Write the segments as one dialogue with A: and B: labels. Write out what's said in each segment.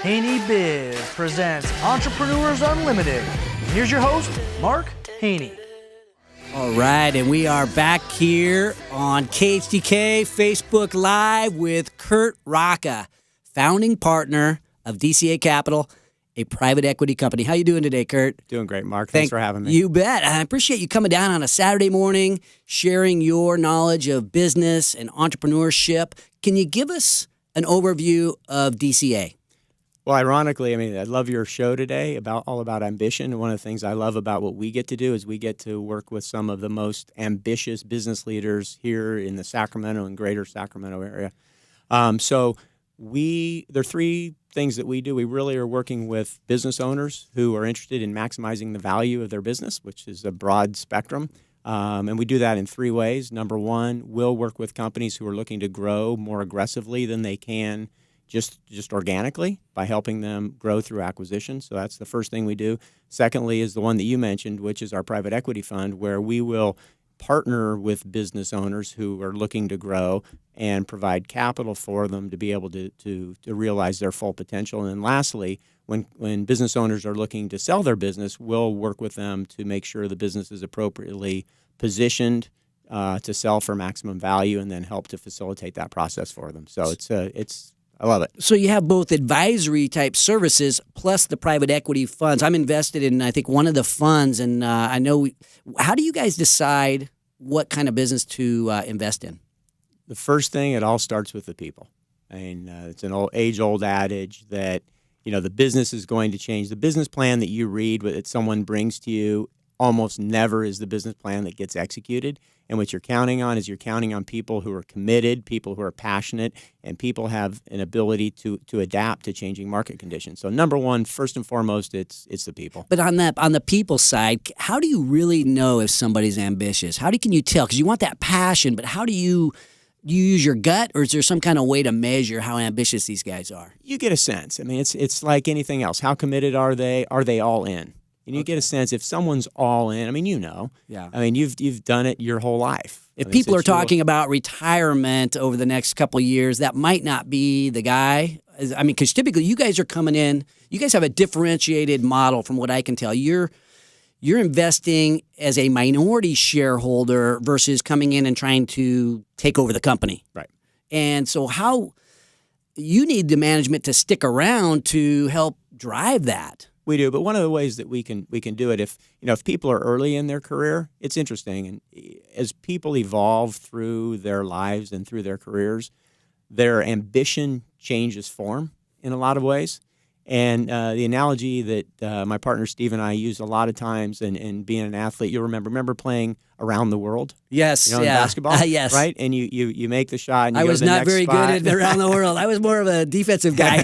A: Haney Biz presents Entrepreneurs Unlimited. Here's your host, Mark Haney.
B: All right, and we are back here on KHDK Facebook Live with Curt Rocca, founding partner of DCA Capital, a private equity company. How you doing today, Curt?
C: Doing great, Mark. Thanks for having me.
B: You bet. I appreciate you coming down on a Saturday morning, sharing your knowledge of business and entrepreneurship. Can you give us an overview of DCA?
C: Well, ironically, I love your show today all about ambition. And one of the things I love about what we get to do is we get to work with some of the most ambitious business leaders here in the Sacramento and greater Sacramento area. There are three things that we do. We really are working with business owners who are interested in maximizing the value of their business, which is a broad spectrum. And we do that in three ways. Number one, we'll work with companies who are looking to grow more aggressively than they can just organically by helping them grow through acquisition. So that's the first thing we do. Secondly is the one that you mentioned, which is our private equity fund, where we will partner with business owners who are looking to grow and provide capital for them to be able to realize their full potential. And then lastly, when business owners are looking to sell their business, we'll work with them to make sure the business is appropriately positioned to sell for maximum value, and then help to facilitate that process for them. So I love it.
B: So you have both advisory type services plus the private equity funds. I'm invested in, I think, one of the funds, and I know. How do you guys decide what kind of business to invest in?
C: The first thing, it all starts with the people. It's an age-old adage that the business is going to change. The business plan that you read, that someone brings to you, almost never is the business plan that gets executed. And what you're counting on is people who are committed, people who are passionate, and people have an ability to adapt to changing market conditions. So number one, first and foremost, it's the people.
B: But on the people side, how do you really know if somebody's ambitious? Can you tell? Because you want that passion, but how do you use your gut, or is there some kind of way to measure how ambitious these guys are?
C: You get a sense. It's like anything else. How committed are they? Are they all in? And you get a sense if someone's all in.
B: Yeah.
C: You've done it your whole life.
B: If people are talking about retirement over the next couple of years, that might not be the guy. Because typically you guys are coming in. You guys have a differentiated model, from what I can tell. You're investing as a minority shareholder versus coming in and trying to take over the company.
C: Right.
B: And so how you need the management to stick around to help drive that.
C: We do, but one of the ways that we can do it, if people are early in their career, it's interesting. And as people evolve through their lives and through their careers, their ambition changes form in a lot of ways. And the analogy that my partner Steve and I use a lot of times, and being an athlete, you'll remember playing around the world.
B: Yes,
C: in basketball.
B: Yes,
C: right. And you make the shot. And you
B: I
C: go
B: was
C: to the
B: not
C: next
B: very
C: spot.
B: good at around the world. I was more of a defensive guy.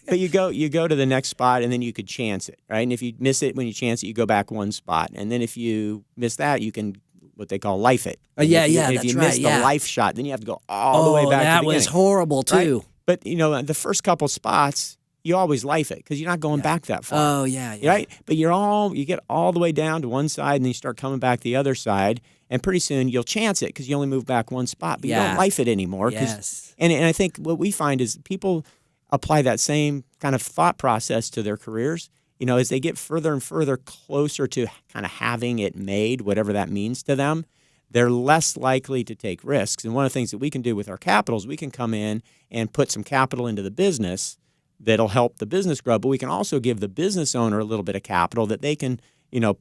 C: But you go to the next spot, and then you could chance it, right? And if you miss it when you chance it, you go back one spot, and then if you miss that, you can what they call life it.
B: And
C: if you miss the life shot, then you have to go all the way back.
B: That
C: to the
B: was
C: beginning,
B: horrible too.
C: Right? But the first couple spots, you always life it because you're not going back that far.
B: Oh yeah.
C: Right. But you get all the way down to one side, and then you start coming back the other side, and pretty soon you'll chance it because you only move back one spot, but you don't life it anymore.
B: Yes.
C: And I think what we find is people apply that same kind of thought process to their careers. As they get further and further closer to kind of having it made, whatever that means to them, they're less likely to take risks. And one of the things that we can do with our capital is we can come in and put some capital into the business that'll help the business grow, but we can also give the business owner a little bit of capital that they can,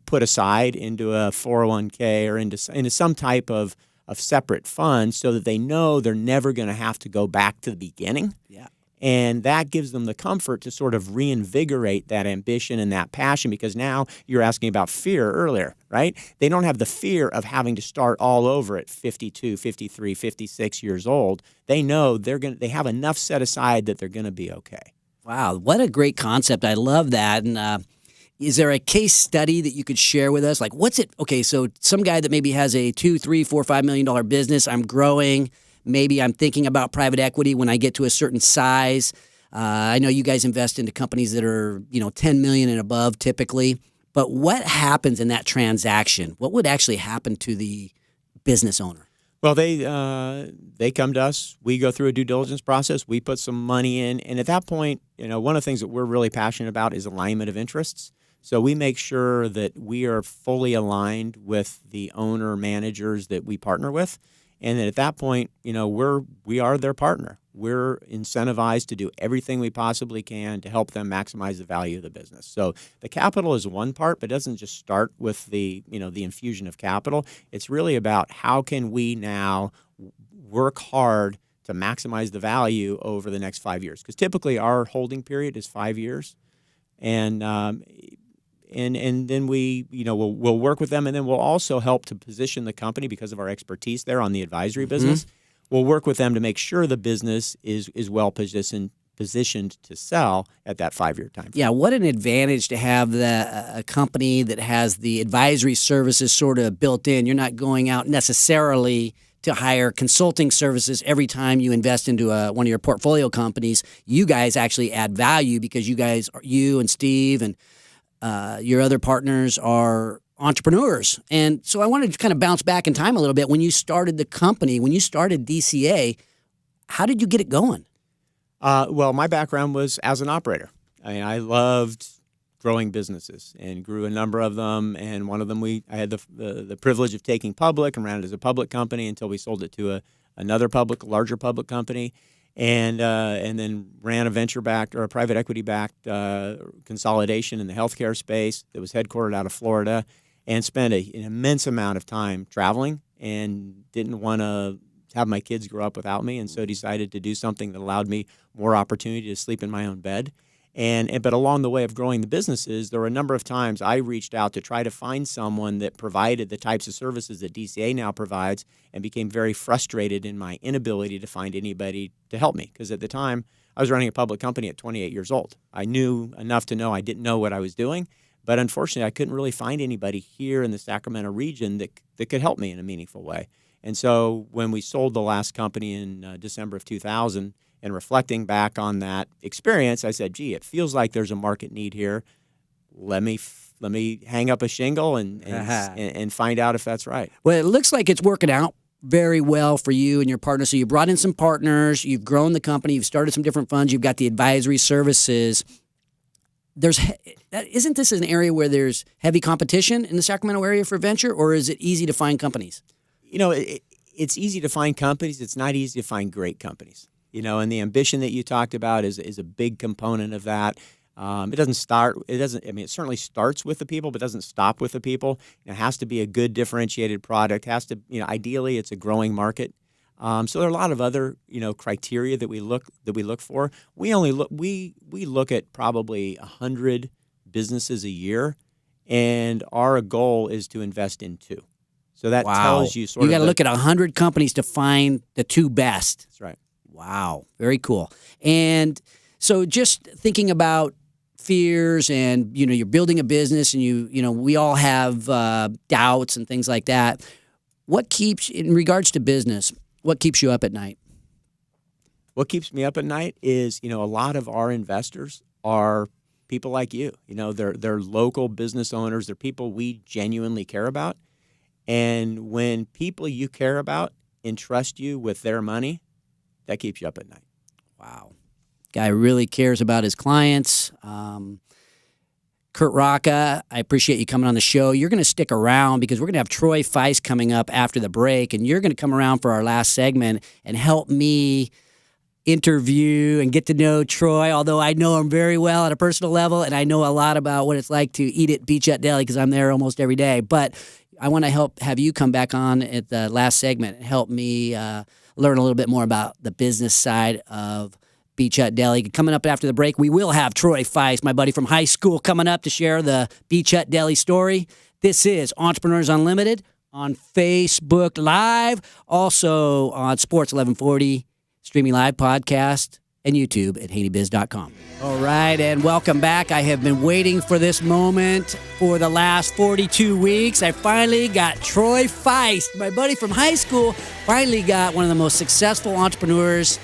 C: put aside into a 401k or into some type of separate fund, so that they know they're never going to have to go back to the beginning.
B: Yeah.
C: And that gives them the comfort to sort of reinvigorate that ambition and that passion, because now you're asking about fear earlier, right? They don't have the fear of having to start all over at 52, 53, 56 years old. They know they have enough set aside that they're going to be okay.
B: Wow, what a great concept. I love that. And is there a case study that you could share with us? Like, what's it? Okay, so some guy that maybe has a $2, $3, $4, $5 million business, I'm growing. Maybe I'm thinking about private equity when I get to a certain size. I know you guys invest into companies that are, $10 million and above typically. But what happens in that transaction? What would actually happen to the business owner?
C: Well, they come to us. We go through a due diligence process. We put some money in, and at that point, one of the things that we're really passionate about is alignment of interests. So we make sure that we are fully aligned with the owner managers that we partner with, and then at that point, we are their partner. We're incentivized to do everything we possibly can to help them maximize the value of the business. So the capital is one part, but it doesn't just start with the infusion of capital. It's really about how can we now work hard to maximize the value over the next 5 years. Because typically our holding period is 5 years, and then we'll work with them, and then we'll also help to position the company because of our expertise there on the advisory business. We'll work with them to make sure the business is well positioned to sell at that 5-year time frame.
B: Yeah, what an advantage to have a company that has the advisory services sort of built in. You're not going out necessarily to hire consulting services every time you invest into one of your portfolio companies. You guys actually add value because you and Steve and your other partners are entrepreneurs. And so I wanted to kind of bounce back in time a little bit. When you started the company, when you started DCA, how did you get it going?
C: Well, my background was as an operator. I loved growing businesses and grew a number of them. And one of them I had the privilege of taking public and ran it as a public company until we sold it to another larger public company. And then ran a venture-backed or a private equity-backed consolidation in the healthcare space that was headquartered out of Florida, and spent an immense amount of time traveling and didn't want to have my kids grow up without me, and so decided to do something that allowed me more opportunity to sleep in my own bed. But along the way of growing the businesses, there were a number of times I reached out to try to find someone that provided the types of services that DCA now provides, and became very frustrated in my inability to find anybody to help me. Because at the time, I was running a public company at 28 years old. I knew enough to know I didn't know what I was doing, but unfortunately, I couldn't really find anybody here in the Sacramento region that could help me in a meaningful way. And so when we sold the last company in December of 2000, and reflecting back on that experience, I said, gee, it feels like there's a market need here. Let me hang up a shingle and find out if that's right.
B: Well, it looks like it's working out very well for you and your partner. So you brought in some partners, you've grown the company, you've started some different funds, you've got the advisory services. Isn't this an area where there's heavy competition in the Sacramento area for venture, or is it easy to find companies?
C: It's easy to find companies. It's not easy to find great companies. And the ambition that you talked about is a big component of that. It certainly starts with the people, but doesn't stop with the people. It has to be a good differentiated product. Ideally, it's a growing market. So there are a lot of other, criteria that we look for. We look at probably 100 businesses a year, and our goal is to invest in 2. So that tells you
B: you got to look at 100 companies to find the 2 best.
C: That's right.
B: Wow, very cool. And so just thinking about fears and, you're building a business and we all have doubts and things like that. In regards to business, what keeps you up at night?
C: What keeps me up at night is, a lot of our investors are people like you. They're local business owners. They're people we genuinely care about. And when people you care about entrust you with their money, that keeps you up at night.
B: Wow. Guy really cares about his clients. Curt Rocca, I appreciate you coming on the show. You're going to stick around because we're going to have Troy Feist coming up after the break, and you're going to come around for our last segment and help me interview and get to know Troy, although I know him very well at a personal level, and I know a lot about what it's like to eat at Beach Hut Deli because I'm there almost every day. But I want to have you come back on at the last segment and help me learn a little bit more about the business side of Beach Hut Deli. Coming up after the break, we will have Troy Feist, my buddy from high school, coming up to share the Beach Hut Deli story. This is Entrepreneurs Unlimited on Facebook Live, also on Sports 1140, streaming live podcast, and YouTube at HaneyBiz.com. All right, and welcome back. I have been waiting for this moment for the last 42 weeks. I finally got Troy Feist, my buddy from high school, finally got one of the most successful entrepreneurs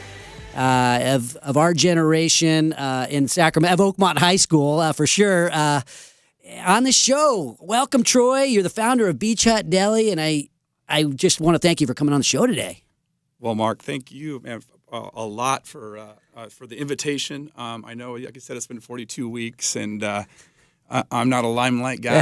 B: of our generation in Sacramento, of Oakmont High School, for sure, on the show. Welcome, Troy. You're the founder of Beach Hut Deli, and I just want to thank you for coming on the show today.
D: Well, Mark, thank you, man, a lot for the invitation. I know, like I said, it's been 42 weeks, and I'm not a limelight guy.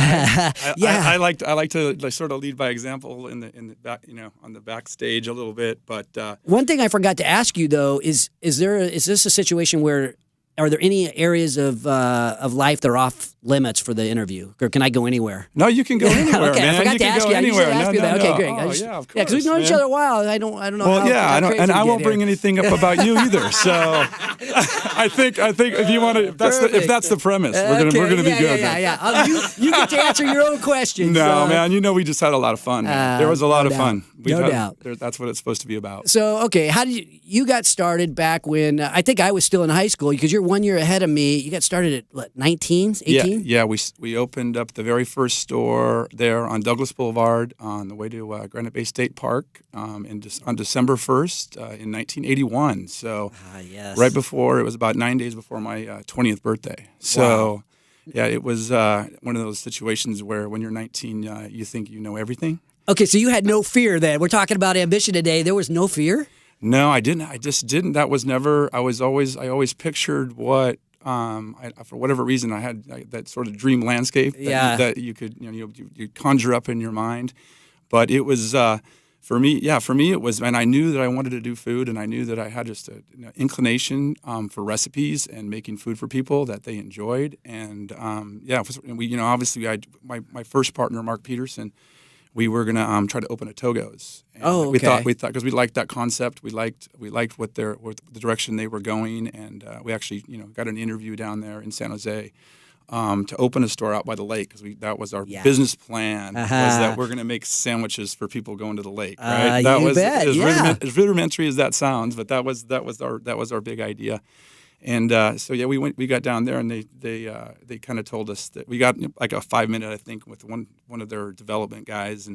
D: I like to like, sort of lead by example in the back, on the backstage a little bit. But
B: one thing I forgot to ask you though is this a situation where are there any areas of life that are off limits for the interview, or can I go anywhere?
D: No, you can go anywhere,
B: okay,
D: man.
B: I forgot
D: you
B: to
D: can
B: ask
D: go
B: you.
D: anywhere.
B: I usually ask you that. Okay, great.
D: Oh, yeah, of course.
B: Yeah, because we've known each other a while. I don't know.
D: Well,
B: how
D: crazy
B: and
D: I won't bring anything up about you either. So I think if you want to, if that's the premise, we're gonna be good.
B: Yeah. You get to answer your own questions.
D: No, man. We just had a lot of fun. There was a lot of fun.
B: No doubt.
D: That's what it's supposed to be about.
B: So, okay, how did you got started back when I think I was still in high school because you're 1 year ahead of me. You got started at what, 19, 18?
D: Yeah. We opened up the very first store there on Douglas Boulevard on the way to Granite Bay State Park on December 1st in 1981. So
B: yes.
D: Right before, it was about 9 days before my 20th birthday. So
B: wow.
D: Yeah, it was one of those situations where when you're 19, you think you know everything.
B: Okay, so you had no fear then. We're talking about ambition today. There was no fear?
D: No, I didn't. I just didn't. That was never. I always pictured what. For whatever reason, I had that sort of dream landscape that you could you conjure up in your mind. But it was for me. Yeah, for me it was, and I knew that I wanted to do food, and I knew that I had just an inclination for recipes and making food for people that they enjoyed. And we obviously my first partner, Mark Peterson. We were gonna try to open a Togo's. And we thought because we liked that concept. We liked what the direction they were going, and we actually got an interview down there in San Jose to open a store out by the lake because that was our business plan. Was that we're gonna make sandwiches for people going to the lake. Right? That was as rudimentary as that sounds, but that was our big idea. And we got down there, and they kind of told us that we got like a 5-minute, I think, with one of their development guys,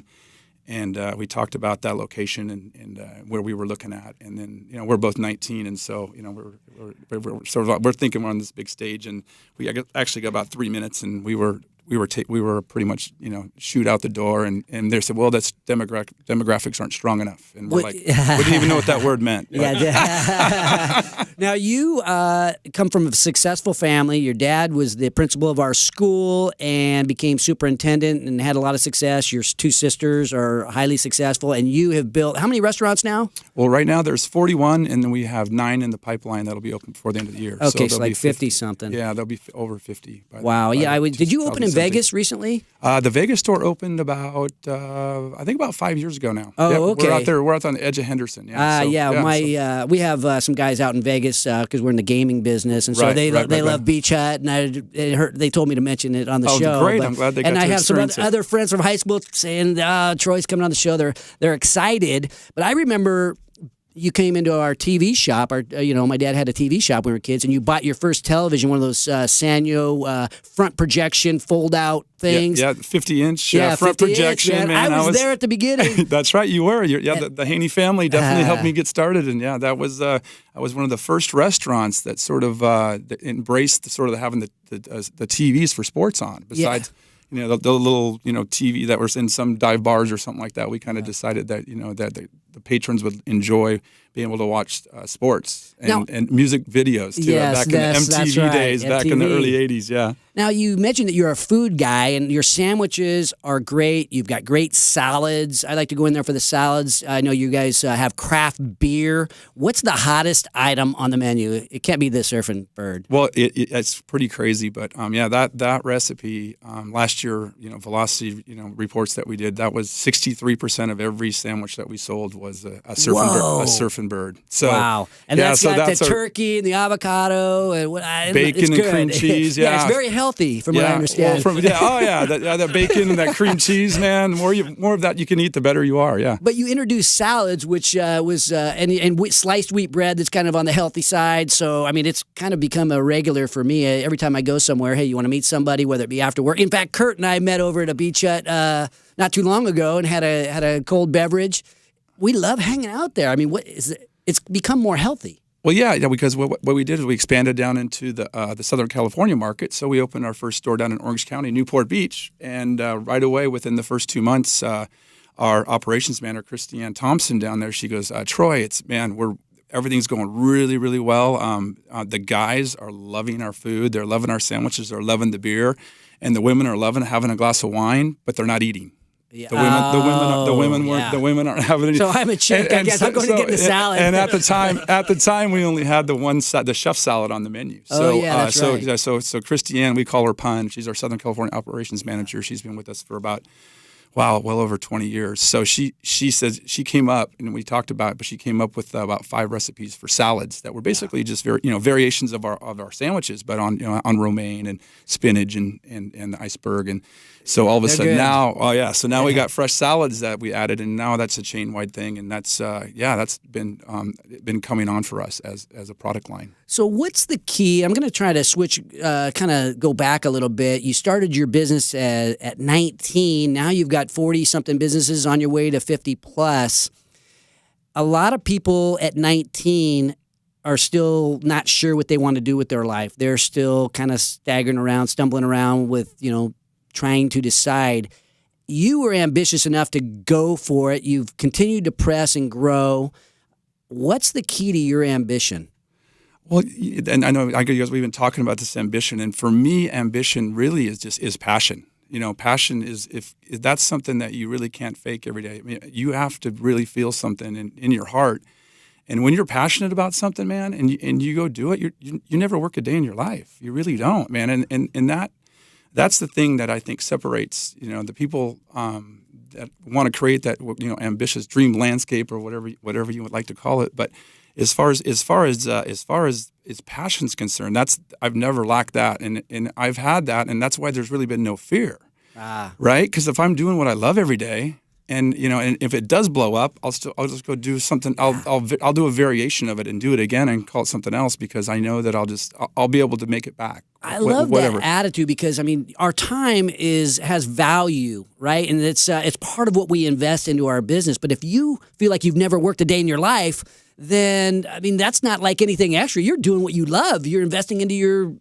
D: and we talked about that location and where we were looking at, and then we're both 19, and so we're sort of we're thinking we're on this big stage, and we actually got about 3 minutes, and we were pretty much shoot out the door, and they said, well, that's demographics aren't strong enough, and we're like, we didn't even know what that word meant.
B: Now you come from a successful family. Your dad was the principal of our school and became superintendent and had a lot of success. Your two sisters are highly successful, and you have built how many restaurants now?
D: Well, right now there's 41, and then we have 9 in the pipeline that'll be open before the end of the year.
B: Okay, so like 50 something.
D: Yeah, there'll be over 50.
B: Wow. Did you open in Vegas recently?
D: The Vegas store opened about 5 years ago now.
B: Oh, okay.
D: We're out there. We're out on the edge of Henderson.
B: We have some guys out in Vegas because we're in the gaming business, and so they love Beach Hut, and they told me to mention it on the show.
D: Great! I'm glad they got to experience it. And I have some
B: other friends from high school saying Troy's coming on the show. They're excited, but I remember. You came into our TV shop. My dad had a TV shop when we were kids, and you bought your first television, one of those Sanyo front projection fold-out things.
D: Yeah, 50-inch front projection.
B: Man. I was there at the beginning.
D: That's right, you were. The Haney family definitely helped me get started, and that was one of the first restaurants that sort of that embraced the sort of having the TVs for sports on. Besides. The little TV that was in some dive bars or something like that. We kind of decided that that the patrons would enjoy being able to watch sports and music videos too. Back in the MTV days, back in the early '80s. Yeah.
B: Now you mentioned that you're a food guy, and your sandwiches are great. You've got great salads. I like to go in there for the salads. I know you guys have craft beer. What's the hottest item on the menu? It can't be the surfing bird.
D: Well, it's pretty crazy, but that recipe last year, Velocity, reports that we did, that was 63% of every sandwich that we sold was a surfing bird. So
B: wow, and that's got the turkey and the avocado and
D: bacon and cream cheese.
B: Yeah, it's very healthy from what I understand.
D: That bacon and that cream cheese, man. The more of that you can eat, the better you are. Yeah.
B: But you introduced salads, which was and sliced wheat bread that's kind of on the healthy side. So I mean, it's kind of become a regular for me. Every time I go somewhere, hey, you want to meet somebody, whether it be after work. In fact, Curt and I met over at a Beach Hut not too long ago and had a cold beverage. We love hanging out there. I mean, it's become more healthy.
D: Well, yeah, because what we did is we expanded down into the Southern California market. So we opened our first store down in Orange County, Newport Beach, and right away within the first 2 months, our operations manager, Christiane Thompson, down there. She goes, Troy, everything's going really, really well. The guys are loving our food. They're loving our sandwiches. They're loving the beer. And the women are loving having a glass of wine, but they're not eating.
B: Yeah.
D: The women aren't having any.
B: So I'm a chick. I guess I'm going to get the salad.
D: And at the time, we only had the chef salad on the menu. So,
B: that's right.
D: So Christiane, we call her Pun. She's our Southern California operations manager. She's been with us for about, well over 20 years. So she says she came up, and we talked about it, but she came up with about 5 recipes for salads that were basically just variations of our sandwiches, but on romaine and spinach and iceberg. And so all of a sudden now, so now we got fresh salads that we added, and now that's a chain-wide thing, and that's been coming on for us as a product line.
B: So what's the key? I'm going to try to switch, kind of go back a little bit. You started your business at 19. Now you've got 40-something businesses on your way to 50+. A lot of people at 19 are still not sure what they want to do with their life. They're still kind of staggering around, stumbling around with, trying to decide. You were ambitious enough to go for it. You've continued to press and grow. What's the key to your ambition?
D: Well, and I know we've been talking about this ambition, and for me, ambition really is passion. Passion is if that's something that you really can't fake every day. I mean, you have to really feel something in your heart, and when you're passionate about something, man, and you go do it, you never work a day in your life. You really don't, man. And that's the thing that I think separates the people that want to create that ambitious dream landscape or whatever you would like to call it, but. As far as passion's concerned, I've never lacked that, and I've had that, and that's why there's really been no fear, right? Because if I'm doing what I love every day, and if it does blow up, I'll just go do something. I'll do a variation of it and do it again and call it something else because I know that I'll be able to make it back.
B: I love that attitude because our time has value, right? And it's part of what we invest into our business. But if you feel like you've never worked a day in your life, then that's not like anything extra. You're doing what you love. You're investing into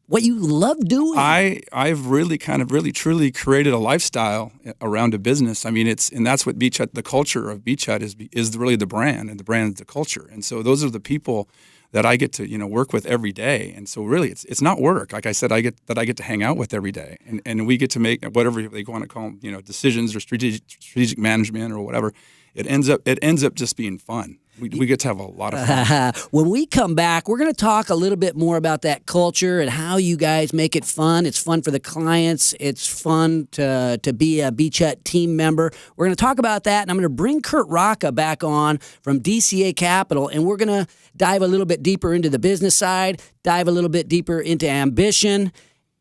B: what you love doing.
D: I've really truly created a lifestyle around a business. And that's what Beach Hut, the culture of Beach Hut is really the brand, and the brand is the culture. And so those are the people that I get to work with every day. And so really it's not work. Like I said, I get to hang out with every day, and we get to make whatever they want to call them, decisions or strategic management or whatever. It ends up just being fun. We get to have a lot of fun.
B: When we come back, we're going to talk a little bit more about that culture and how you guys make it fun. It's fun for the clients. It's fun to be a Beach Hut team member. We're going to talk about that, and I'm going to bring Curt Rocca back on from DCA Capital, and we're going to dive a little bit deeper into the business side, dive a little bit deeper into ambition.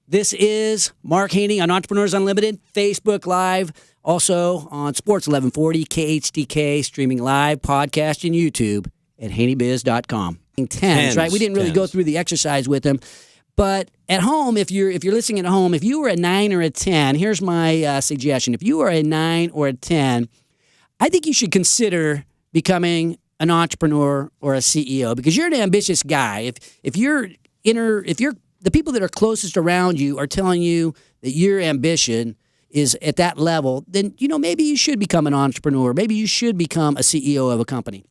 B: This is Mark Haney on Entrepreneurs Unlimited, Facebook Live. Also on Sports 1140, KHTK, streaming live, podcast, and YouTube at haneybiz.com. Tens, right? We didn't really go through the exercise with them. But at home, if you're listening at home, if you were a 9 or a 10, here's my suggestion. If you are a 9 or a 10, I think you should consider becoming an entrepreneur or a CEO because you're an ambitious guy. If the people that are closest around you are telling you that your ambition is at that level, then, maybe you should become an entrepreneur. Maybe you should become a CEO of a company.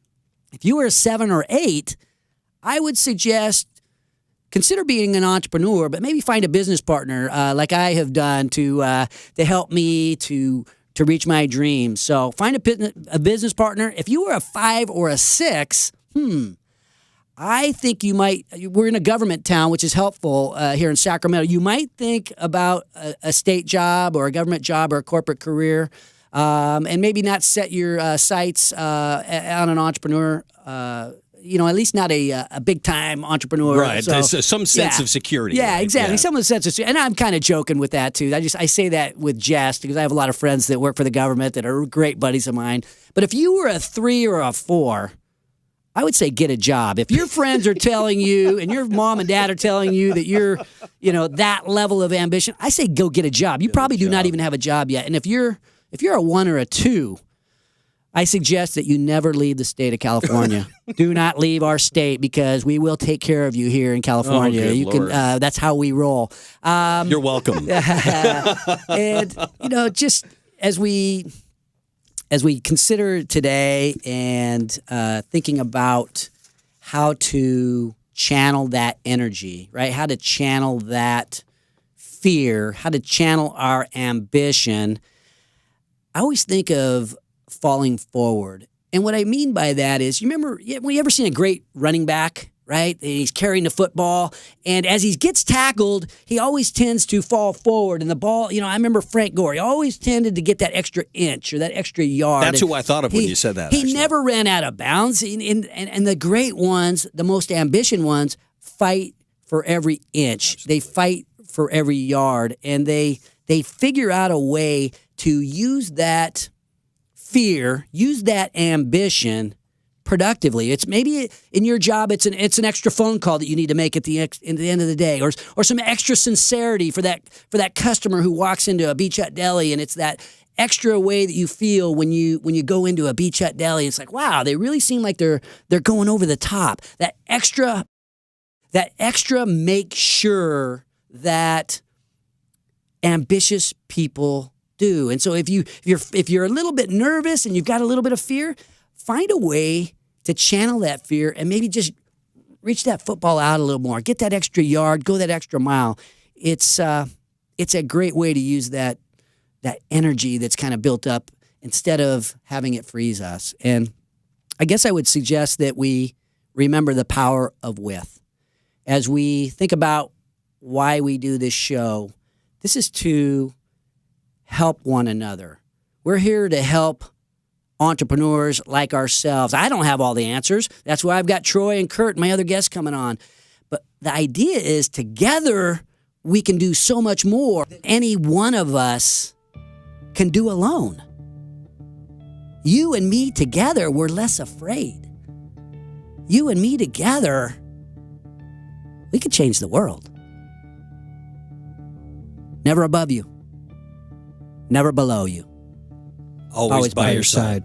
B: If you were a 7 or 8, I would suggest consider being an entrepreneur, but maybe find a business partner like I have done to help me to reach my dreams. So find a business partner. If you were a 5 or a 6, I think you might, we're in a government town, which is helpful here in Sacramento. You might think about a state job or a government job or a corporate career and maybe not set your sights on an entrepreneur, at least not a big-time entrepreneur.
E: Right, so, some sense of security.
B: Yeah,
E: right?
B: exactly. Some sense of security. And I'm kind of joking with that, too. I say that with jest because I have a lot of friends that work for the government that are great buddies of mine. But if you were a 3 or a 4, I would say get a job. If your friends are telling you and your mom and dad are telling you that you're, that level of ambition, I say go get a job. You probably do not even have a job yet. And if you're a 1 or a 2, I suggest that you never leave the state of California. Do not leave our state because we will take care of you here in California.
E: You
B: can. That's how we roll.
E: You're welcome.
B: And just as we as we consider today and thinking about how to channel that energy, right? How to channel that fear, how to channel our ambition, I always think of falling forward. And what I mean by that is, you ever seen a great running back, right? And he's carrying the football, and as he gets tackled, he always tends to fall forward. And the ball, I remember Frank Gore, he always tended to get that extra inch or that extra yard.
E: That's who I thought of when you said that.
B: He never ran out of bounds. And the great ones, the most ambitious ones, fight for every inch.
E: Absolutely.
B: They fight for every yard, and they figure out a way to use that fear, use that ambition productively. It's maybe in your job, it's an extra phone call that you need to make at the end of the day, or some extra sincerity for that customer who walks into a Beach Hut Deli, and it's that extra way that you feel when you go into a Beach Hut Deli. It's like, wow, they really seem like they're going over the top. That extra make sure that ambitious people do. And so if you're a little bit nervous and you've got a little bit of fear, find a way to channel that fear and maybe just reach that football out a little more. Get that extra yard, go that extra mile. It's a great way to use that energy that's kind of built up instead of having it freeze us. And I guess I would suggest that we remember the power of with. As we think about why we do this show, this is to help one another. We're here to help entrepreneurs like ourselves. I don't have all the answers. That's why I've got Troy and Curt and my other guests coming on. But the idea is together we can do so much more than any one of us can do alone. You and me together, we're less afraid. You and me together, we could change the world. Never above you. Never below you.
E: Always by your side.